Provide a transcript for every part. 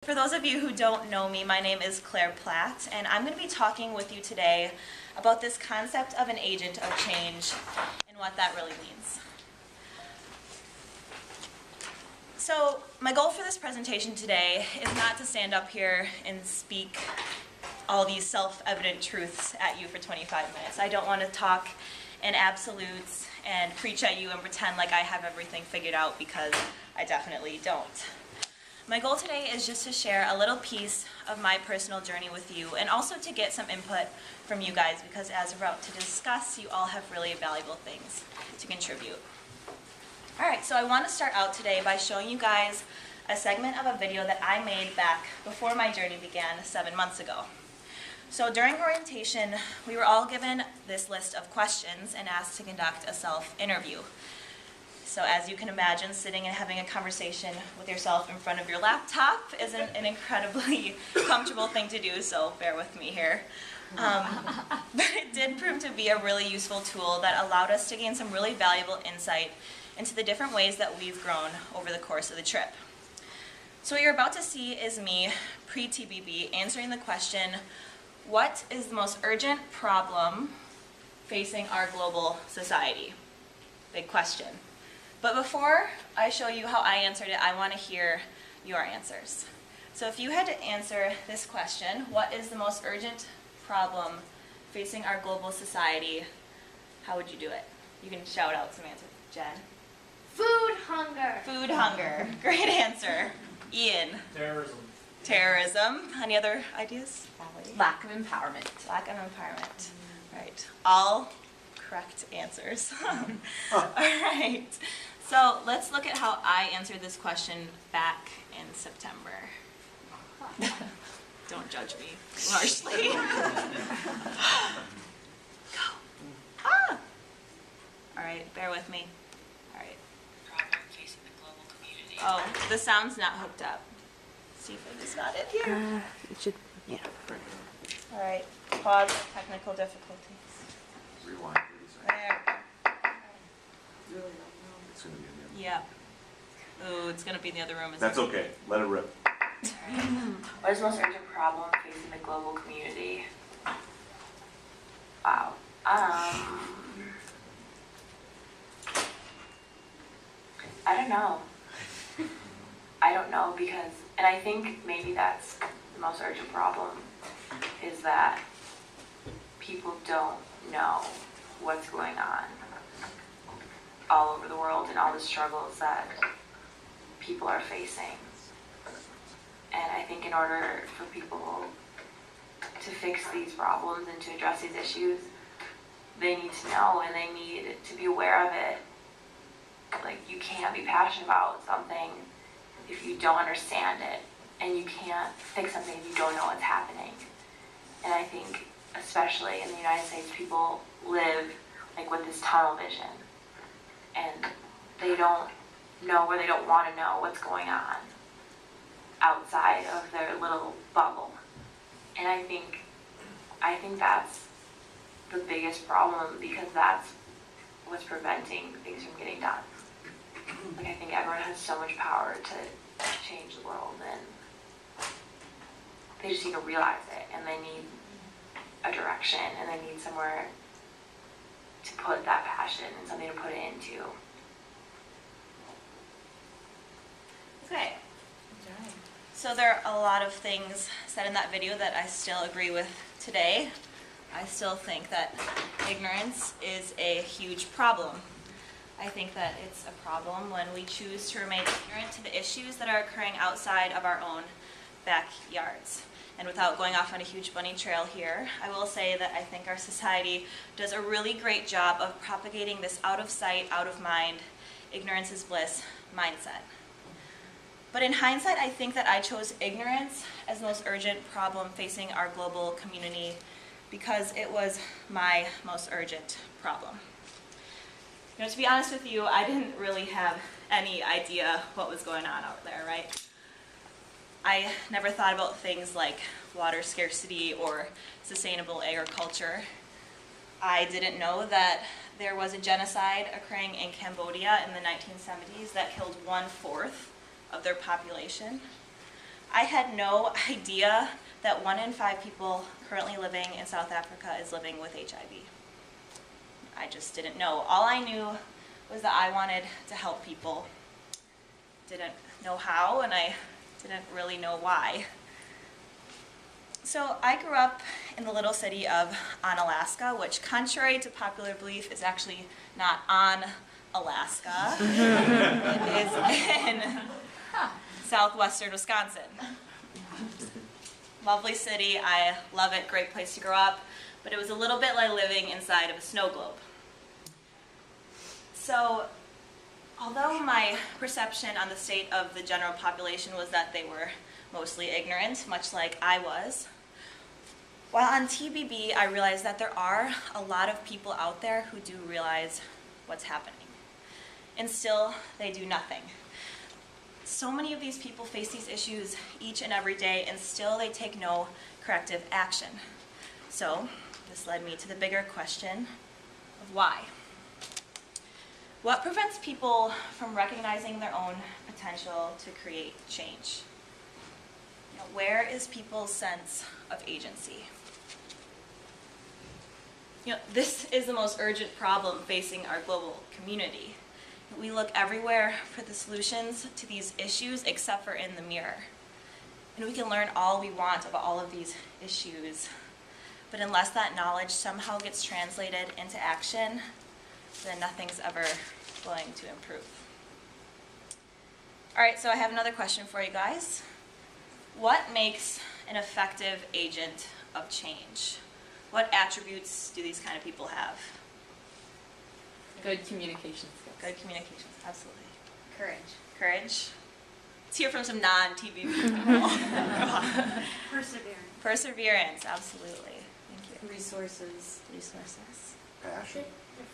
For those of you who don't know me, my name is Clare Platt, and I'm going to be talking with you today about this concept of an agent of change and what that really means. So, my goal for this presentation today is not to stand up here and speak all these self-evident truths at you for 25 minutes. I don't want to talk in absolutes and preach at you and pretend like I have everything figured out, because I definitely don't. My goal today is just to share a little piece of my personal journey with you, and also to get some input from you guys, because as we're about to discuss, you all have really valuable things to contribute. Alright, so I want to start out today by showing you guys a segment of a video that I made back before my journey began 7 months ago. So during orientation, we were all given this list of questions and asked to conduct a self-interview. So as you can imagine, sitting and having a conversation with yourself in front of your laptop isn't an incredibly comfortable thing to do, so bear with me here. But it did prove to be a really useful tool that allowed us to gain some really valuable insight into the different ways that we've grown over the course of the trip. So what you're about to see is me, pre-TBB, answering the question, what is the most urgent problem facing our global society? Big question. But before I show you how I answered it, I want to hear your answers. So if you had to answer this question, what is the most urgent problem facing our global society, how would you do it? You can shout out some answers. Jen? Food hunger. Food hunger. Great answer. Ian? Terrorism. Terrorism. Any other ideas? Lack of empowerment. Lack of empowerment. Right. All correct answers. All right. So let's look at how I answered this question back in September. Don't judge me harshly. Go. Ah! All right, bear with me. All right. Problem facing the global community. Oh, the sound's not hooked up. See if it is not in here. It should, yeah. All right, pause, technical difficulties. Rewind, please. There we go. It's gonna be in the Yep. Ooh, it's gonna be in the other room. That's okay. Let it rip. What is the most urgent problem facing the global community? Wow. I don't know. I don't know because, and I think maybe that's the most urgent problem, is that people don't know what's going on all over the world and all the struggles that people are facing. And I think in order for people to fix these problems and to address these issues, they need to know and they need to be aware of it. Like, you can't be passionate about something if you don't understand it, and you can't fix something if you don't know what's happening. And I think, especially in the United States, people live like with this tunnel vision, and they don't know, or they don't want to know what's going on outside of their little bubble. And I think that's the biggest problem, because that's what's preventing things from getting done. Like, I think everyone has so much power to change the world, and they just need to realize it, and they need a direction, and they need somewhere to put that passion and something to put it into. Okay. So there are a lot of things said in that video that I still agree with today. I still think that ignorance is a huge problem. I think that it's a problem when we choose to remain ignorant to the issues that are occurring outside of our own backyards. And without going off on a huge bunny trail here, I will say that I think our society does a really great job of propagating this out of sight, out of mind, ignorance is bliss mindset. But in hindsight, I think that I chose ignorance as the most urgent problem facing our global community, because it was my most urgent problem. You know, to be honest with you, I didn't really have any idea what was going on out there, right? I never thought about things like water scarcity or sustainable agriculture. I didn't know that there was a genocide occurring in Cambodia in the 1970s that killed 1/4 of their population. I had no idea that 1 in 5 people currently living in South Africa is living with HIV. I just didn't know. All I knew was that I wanted to help people. Didn't know how, and I didn't really know why. So I grew up in the little city of Onalaska, which, contrary to popular belief, is actually not on Alaska. It is in southwestern Wisconsin. Lovely city, I love it, great place to grow up, but it was a little bit like living inside of a snow globe. So, although my perception on the state of the general population was that they were mostly ignorant, much like I was, while on TBB I realized that there are a lot of people out there who do realize what's happening. And still, they do nothing. So many of these people face these issues each and every day, and still they take no corrective action. So, this led me to the bigger question of why. What prevents people from recognizing their own potential to create change? Where is people's sense of agency? This is the most urgent problem facing our global community. We look everywhere for the solutions to these issues except for in the mirror. And we can learn all we want about all of these issues, but unless that knowledge somehow gets translated into action, then nothing's ever going to improve. All right, so I have another question for you guys. What makes an effective agent of change? What attributes do these kind of people have? Good communication skills. Good communications, absolutely. Courage. Courage. Let's hear from some non-TV people. Come on. Perseverance. Perseverance, absolutely. Thank you. Resources. Resources. Passion.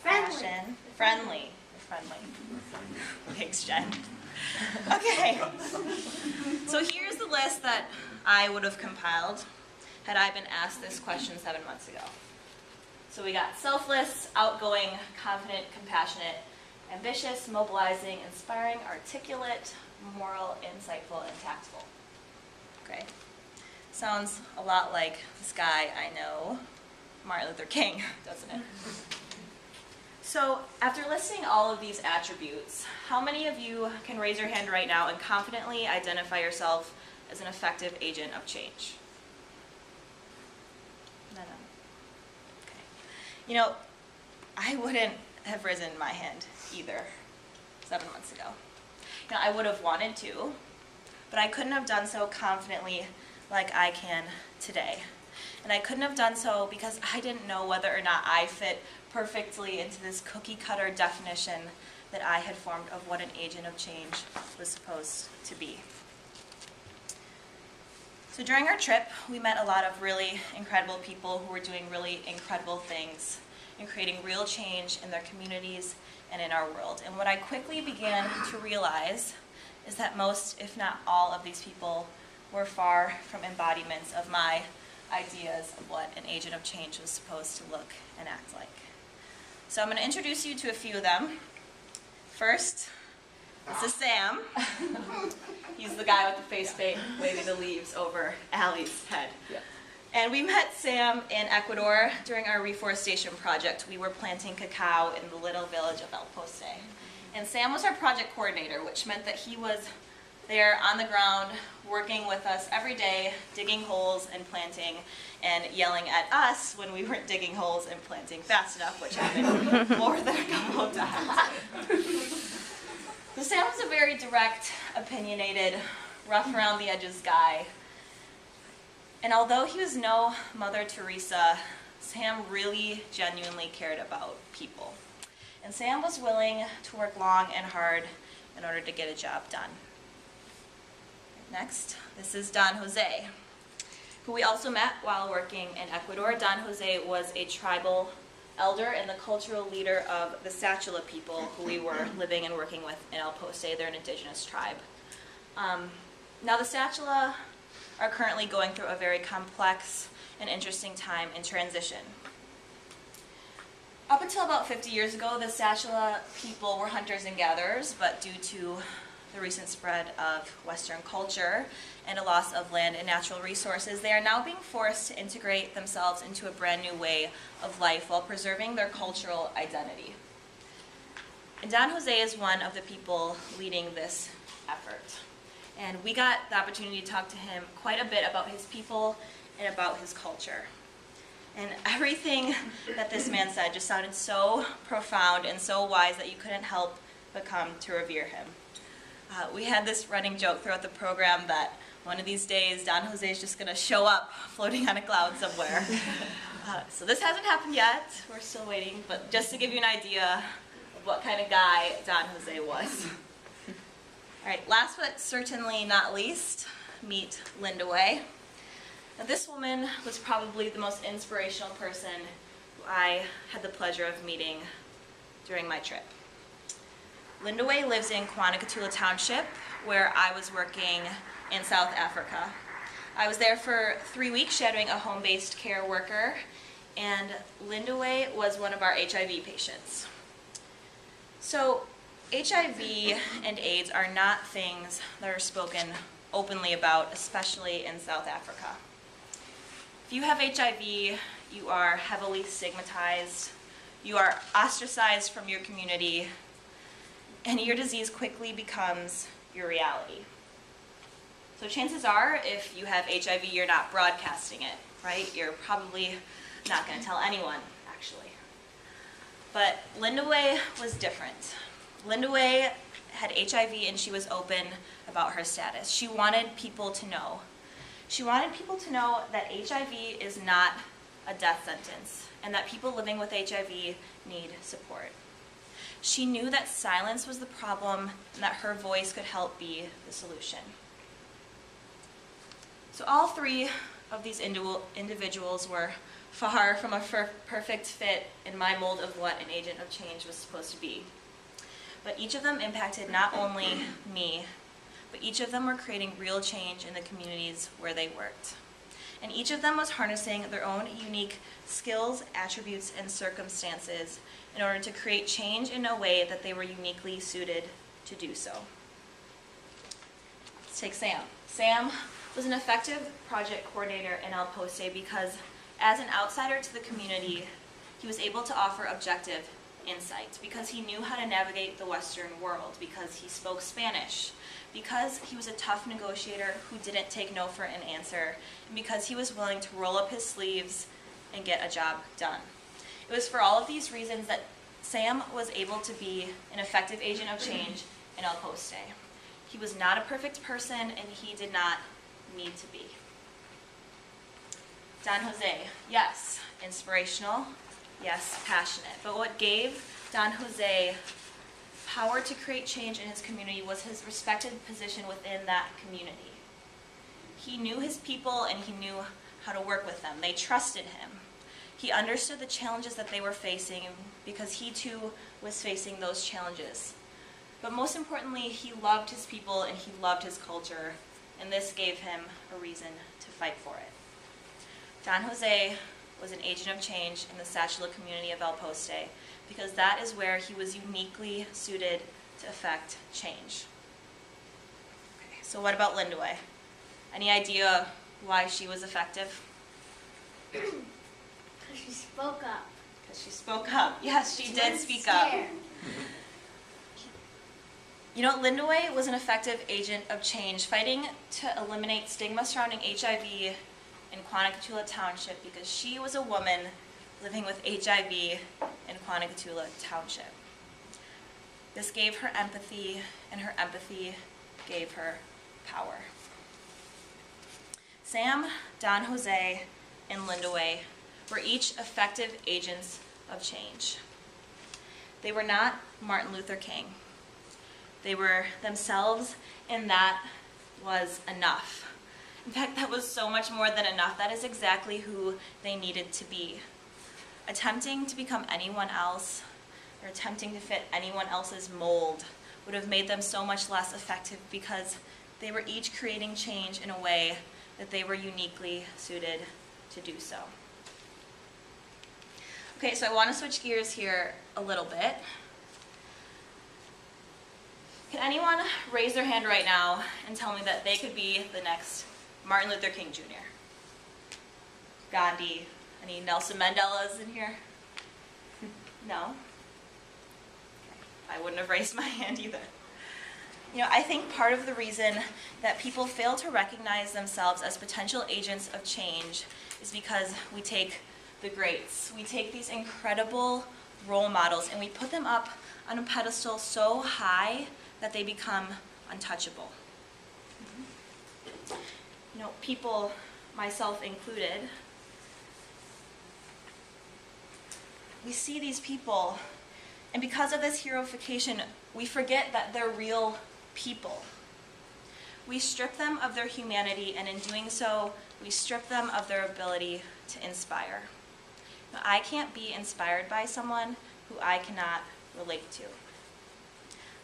Passion. Friendly. Friendly. Thanks, Jen. Okay. So here's the list that I would have compiled had I been asked this question 7 months ago. So we got selfless, outgoing, confident, compassionate, ambitious, mobilizing, inspiring, articulate, moral, insightful, and tactful. Okay. Sounds a lot like this guy I know, Martin Luther King, doesn't it? So after listing all of these attributes, how many of you can raise your hand right now and confidently identify yourself as an effective agent of change? None of them. Okay. I wouldn't have risen my hand either 7 months ago. I would have wanted to, but I couldn't have done so confidently like I can today. And I couldn't have done so because I didn't know whether or not I fit perfectly into this cookie-cutter definition that I had formed of what an agent of change was supposed to be. So during our trip, we met a lot of really incredible people who were doing really incredible things and creating real change in their communities and in our world. And what I quickly began to realize is that most, if not all, of these people were far from embodiments of my ideas of what an agent of change was supposed to look and act like. So I'm going to introduce you to a few of them. First, this is Sam. He's the guy with the face paint waving the leaves over Allie's head. Yeah. And we met Sam in Ecuador during our reforestation project. We were planting cacao in the little village of El Poste. And Sam was our project coordinator, which meant that he was there on the ground working with us every day, digging holes and planting, and yelling at us when we weren't digging holes and planting fast enough, which happened more than a couple of times. So Sam was a very direct, opinionated, rough around the edges guy. And although he was no Mother Teresa, Sam really genuinely cared about people. And Sam was willing to work long and hard in order to get a job done. Next, this is Don Jose, who we also met while working in Ecuador. Don Jose was a tribal elder and the cultural leader of the Satchela people who we were living and working with in El Poste. They're an indigenous tribe. Now the Satchela are currently going through a very complex and interesting time in transition. Up until about 50 years ago, the Satchela people were hunters and gatherers, but due to the recent spread of Western culture and a loss of land and natural resources, they are now being forced to integrate themselves into a brand new way of life while preserving their cultural identity. And Don Jose is one of the people leading this effort. And we got the opportunity to talk to him quite a bit about his people and about his culture. And everything that this man said just sounded so profound and so wise that you couldn't help but come to revere him. We had this running joke throughout the program that one of these days Don Jose is just going to show up floating on a cloud somewhere. So this hasn't happened yet. We're still waiting. But just to give you an idea of what kind of guy Don Jose was. All right, last but certainly not least, meet Linda Way. Now, this woman was probably the most inspirational person who I had the pleasure of meeting during my trip. Linda Way lives in Quanakatula Township, where I was working in South Africa. I was there for 3 weeks shadowing a home-based care worker, and Linda Way was one of our HIV patients. So, HIV and AIDS are not things that are spoken openly about, especially in South Africa. If you have HIV, you are heavily stigmatized, you are ostracized from your community, and your disease quickly becomes your reality. So chances are, if you have HIV, you're not broadcasting it, right? You're probably not going to tell anyone, actually. But Linda Way was different. Linda Way had HIV and she was open about her status. She wanted people to know. She wanted people to know that HIV is not a death sentence and that people living with HIV need support. She knew that silence was the problem and that her voice could help be the solution. So all three of these individuals were far from a perfect fit in my mold of what an agent of change was supposed to be. But each of them impacted not only me, but each of them were creating real change in the communities where they worked. And each of them was harnessing their own unique skills, attributes, and circumstances in order to create change in a way that they were uniquely suited to do so. Let's take Sam. Sam was an effective project coordinator in El Poste because as an outsider to the community, he was able to offer objective insight, because he knew how to navigate the Western world, because he spoke Spanish, because he was a tough negotiator who didn't take no for an answer, and because he was willing to roll up his sleeves and get a job done. It was for all of these reasons that Sam was able to be an effective agent of change in El Poste. He was not a perfect person, and he did not need to be. Don Jose, yes, inspirational, yes, passionate. But what gave Don Jose power to create change in his community was his respected position within that community. He knew his people and he knew how to work with them. They trusted him. He understood the challenges that they were facing because he too was facing those challenges. But most importantly, he loved his people and he loved his culture, and this gave him a reason to fight for it. Don Jose was an agent of change in the Satchela community of El Poste because that is where he was uniquely suited to effect change. Okay, so what about Linda Way? Any idea why she was effective? Because she spoke up. Because she spoke up. Yes, she did speak scared. up. You know, Linda Way was an effective agent of change, fighting to eliminate stigma surrounding HIV in Quanakatula Township because she was a woman living with HIV in Quanakatula Township. This gave her empathy, and her empathy gave her power. Sam, Don Jose, and Linda Way were each effective agents of change. They were not Martin Luther King. They were themselves, and that was enough. In fact, that was so much more than enough. That is exactly who they needed to be. Attempting to become anyone else, or attempting to fit anyone else's mold, would have made them so much less effective because they were each creating change in a way that they were uniquely suited to do so. Okay, so I want to switch gears here a little bit. Can anyone raise their hand right now and tell me that they could be the next Martin Luther King Jr.? Gandhi? Any Nelson Mandelas in here? No? I wouldn't have raised my hand either. I think part of the reason that people fail to recognize themselves as potential agents of change is because we take the greats. We take these incredible role models and we put them up on a pedestal so high that they become untouchable. People, myself included, we see these people, and because of this heroification, we forget that they're real people. We strip them of their humanity, and in doing so, we strip them of their ability to inspire. Now, I can't be inspired by someone who I cannot relate to.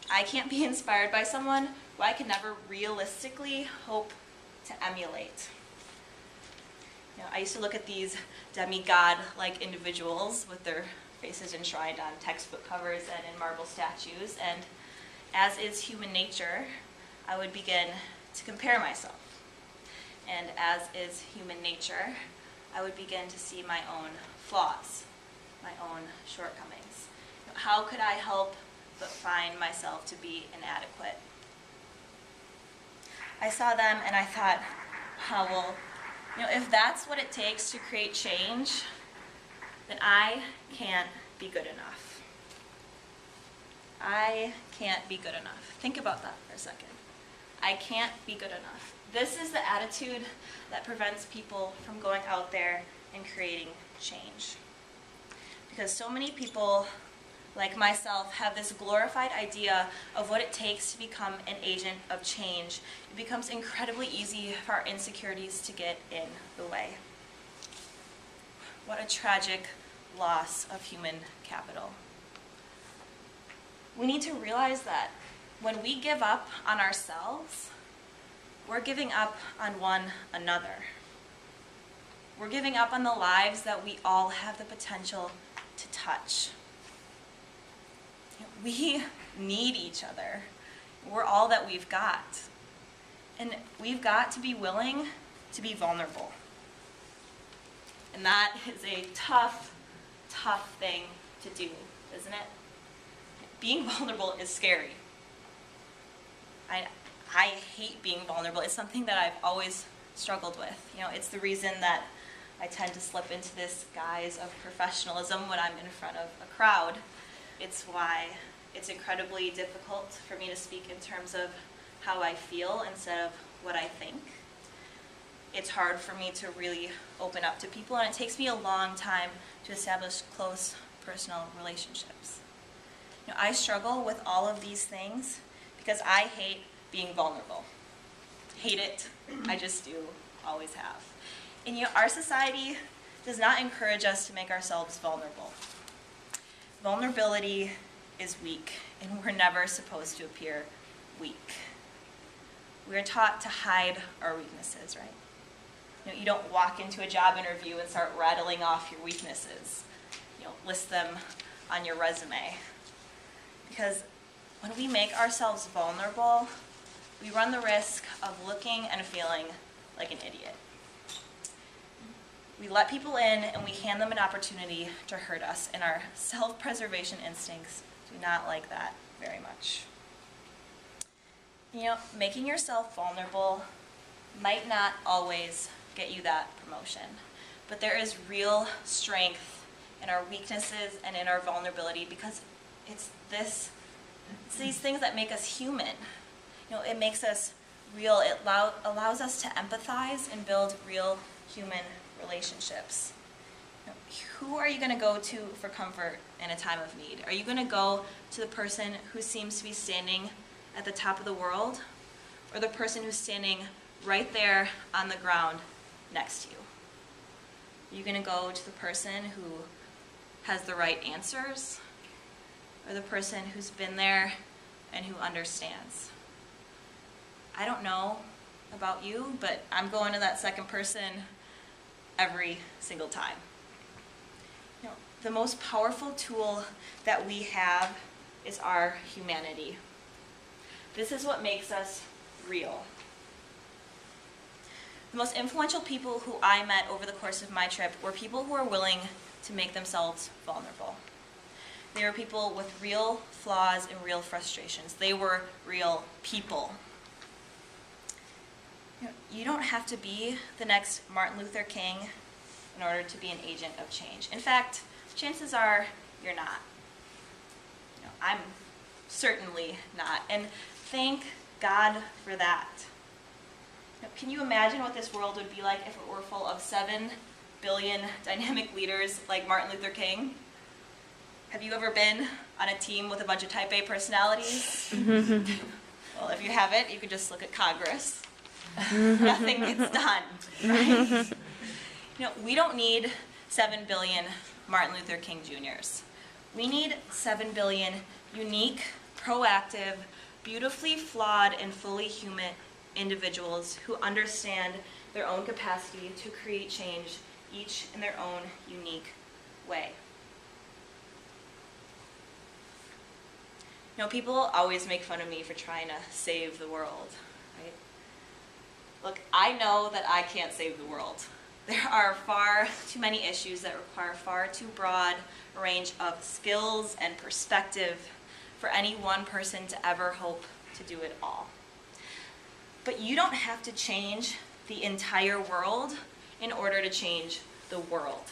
I can't be inspired by someone who I can never realistically hope to emulate. I used to look at these demigod-like individuals with their faces enshrined on textbook covers and in marble statues, and as is human nature, I would begin to compare myself. And as is human nature, I would begin to see my own flaws, my own shortcomings. How could I help but find myself to be inadequate? I saw them and I thought, if that's what it takes to create change, then I can't be good enough. I can't be good enough. Think about that for a second. I can't be good enough. This is the attitude that prevents people from going out there and creating change. Because so many people, like myself, have this glorified idea of what it takes to become an agent of change. It becomes incredibly easy for our insecurities to get in the way. What a tragic loss of human capital. We need to realize that when we give up on ourselves, we're giving up on one another. We're giving up on the lives that we all have the potential to touch. We need each other. We're all that we've got. And we've got to be willing to be vulnerable. And that is a tough, tough thing to do, isn't it? Being vulnerable is scary. I hate being vulnerable. It's something that I've always struggled with. It's the reason that I tend to slip into this guise of professionalism when I'm in front of a crowd. It's why it's incredibly difficult for me to speak in terms of how I feel instead of what I think. It's hard for me to really open up to people, and it takes me a long time to establish close personal relationships. I struggle with all of these things because I hate being vulnerable. Hate it. I just do. Always have. And our society does not encourage us to make ourselves vulnerable. Vulnerability is weak, and we're never supposed to appear weak. We're taught to hide our weaknesses, right? You don't walk into a job interview and start rattling off your weaknesses. List them on your resume. Because when we make ourselves vulnerable, we run the risk of looking and feeling like an idiot. We let people in and we hand them an opportunity to hurt us, and our self-preservation instincts do not like that very much. Making yourself vulnerable might not always get you that promotion, but there is real strength in our weaknesses and in our vulnerability, because it's these things that make us human. It makes us real. It allows us to empathize and build real human relationships. Who are you going to go to for comfort in a time of need? Are you going to go to the person who seems to be standing at the top of the world, or the person who's standing right there on the ground next to you? Are you going to go to the person who has the right answers, or the person who's been there and who understands? I don't know about you, but I'm going to that second person every single time. The most powerful tool that we have is our humanity. This is what makes us real. The most influential people who I met over the course of my trip were people who are willing to make themselves vulnerable. They were people with real flaws and real frustrations. They were real people. You don't have to be the next Martin Luther King in order to be an agent of change. In fact, chances are you're not. I'm certainly not, and thank God for that. Can you imagine what this world would be like if it were full of 7 billion dynamic leaders like Martin Luther King? Have you ever been on a team with a bunch of type A personalities? Well, if you haven't, you could just look at Congress. Nothing gets done, right? We don't need 7 billion Martin Luther King Juniors. We need 7 billion unique, proactive, beautifully flawed, and fully human individuals who understand their own capacity to create change, each in their own unique way. People always make fun of me for trying to save the world, right? Look, I know that I can't save the world. There are far too many issues that require far too broad a range of skills and perspective for any one person to ever hope to do it all. But you don't have to change the entire world in order to change the world.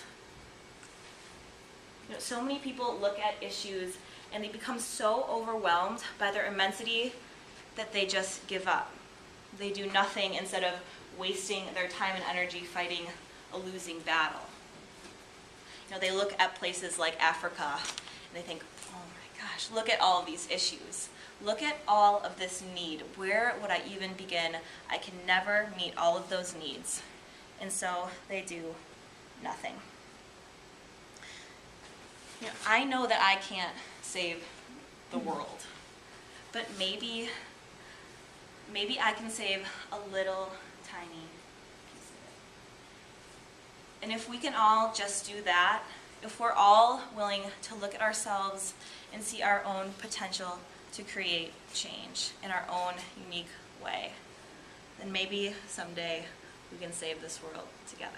So many people look at issues and they become so overwhelmed by their immensity that they just give up. They do nothing instead of wasting their time and energy fighting a losing battle. They look at places like Africa and they think, oh my gosh, look at all of these issues. Look at all of this need. Where would I even begin? I can never meet all of those needs. And so they do nothing. I know that I can't save the world, but maybe I can save a little tiny piece of it. And if we can all just do that, if we're all willing to look at ourselves and see our own potential to create change in our own unique way, then maybe someday we can save this world together.